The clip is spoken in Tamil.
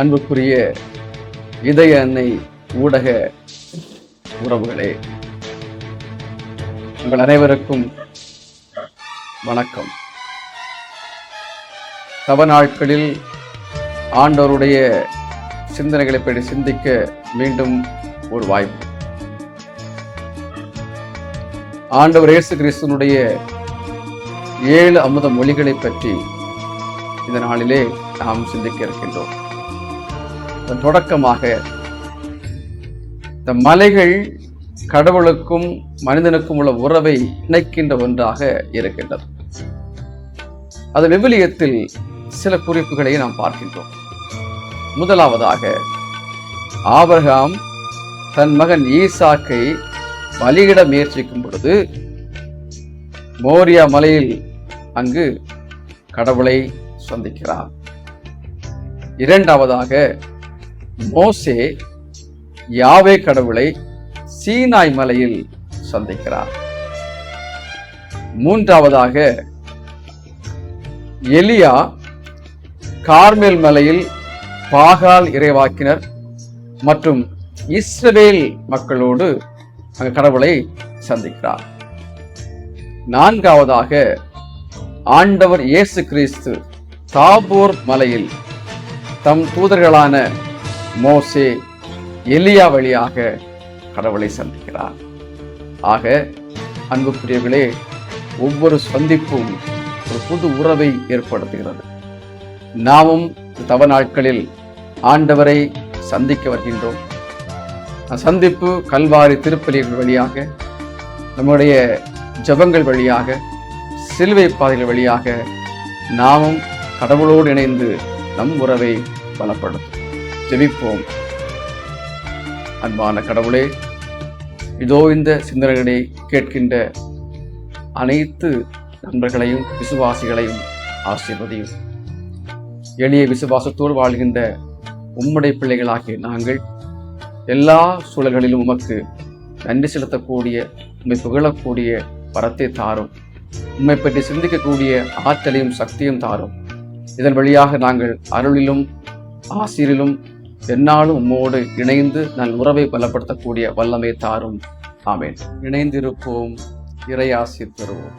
அன்புக்குரிய இதய அன்னை ஊடக உறவுகளே, உங்கள் அனைவருக்கும் வணக்கம். தவ நாட்களில் ஆண்டவருடைய சிந்தனைகளை பற்றி சிந்திக்க மீண்டும் ஒரு வாய்ப்பு. ஆண்டவர் இயேசு கிறிஸ்துவினுடைய 7 அமுத மொழிகளை பற்றி இந்த நாளிலே நாம் சிந்திக்க இருக்கின்றோம். தொடக்கமாக இந்த மலைகள் கடவுளுக்கும் மனிதனுக்கும் உள்ள உறவை இணைக்கின்ற ஒன்றாக இருக்கின்றது. அது விவிலியத்தில் சில குறிப்புகளை நாம் பார்க்கின்றோம். முதலாவதாக, ஆபிரகாம் தன் மகன் ஈசாக்கை பலியிட முயற்சிக்கும் பொழுது மோரியா மலையில் அங்கு கடவுளை சந்திக்கிறார். இரண்டாவதாக, மோசே யாவே கடவுளை சீனாய் மலையில் சந்திக்கிறார். மூன்றாவதாக, எலியா கார்மேல் மலையில் பாகால் இறைவாக்கினர் மற்றும் இஸ்ரவேல் மக்களோடு அங்கு கடவுளை சந்திக்கிறார். நான்காவதாக, ஆண்டவர் இயேசு கிறிஸ்து தாபோர் மலையில் தம் தூதர்களான மோசே எலியா வழியாக கடவுளை சந்திக்கிறார். ஆக அன்புக்குரியவர்களே, ஒவ்வொரு சந்திப்பும் ஒரு புது உறவை ஏற்படுத்துகிறது. நாமும் தவ நாட்களில் ஆண்டவரை சந்திக்க வருகின்றோம். சந்திப்பு கல்வாரி திருப்பலிகள் வழியாக, நம்முடைய ஜெபங்கள் வழியாக, சிலுவை பாதைகள் வழியாக நாமும் கடவுளோடு இணைந்து நம் உறவை பலப்படுத்தும். ஜெபிப்போம். அன்பான கடவுளே, இதோ இந்த சிந்தனைகளை கேட்கின்ற அனைத்து நண்பர்களையும் விசுவாசிகளையும் ஆசீர்வதியும். எளிய விசுவாசத்தோடு வாழ்கின்ற உம்முடைய பிள்ளைகளாகிய நாங்கள் எல்லா சூழல்களிலும் உமக்கு நன்றி செலுத்தக்கூடிய, உம்மை புகழக்கூடிய வரத்தை தாரும். உம்மை பற்றி சிந்திக்கக்கூடிய ஆற்றலையும் சக்தியும் தாரும். இதன் வழியாக நாங்கள் அருளிலும் ஆசிரிலும் எந்நாளும் உம்மோடு இணைந்து நல் உறவை பலப்படுத்தக்கூடிய வல்லமை தாரும். ஆமென். இணைந்திருப்போம், இறை ஆசீர் பெறுவோம்.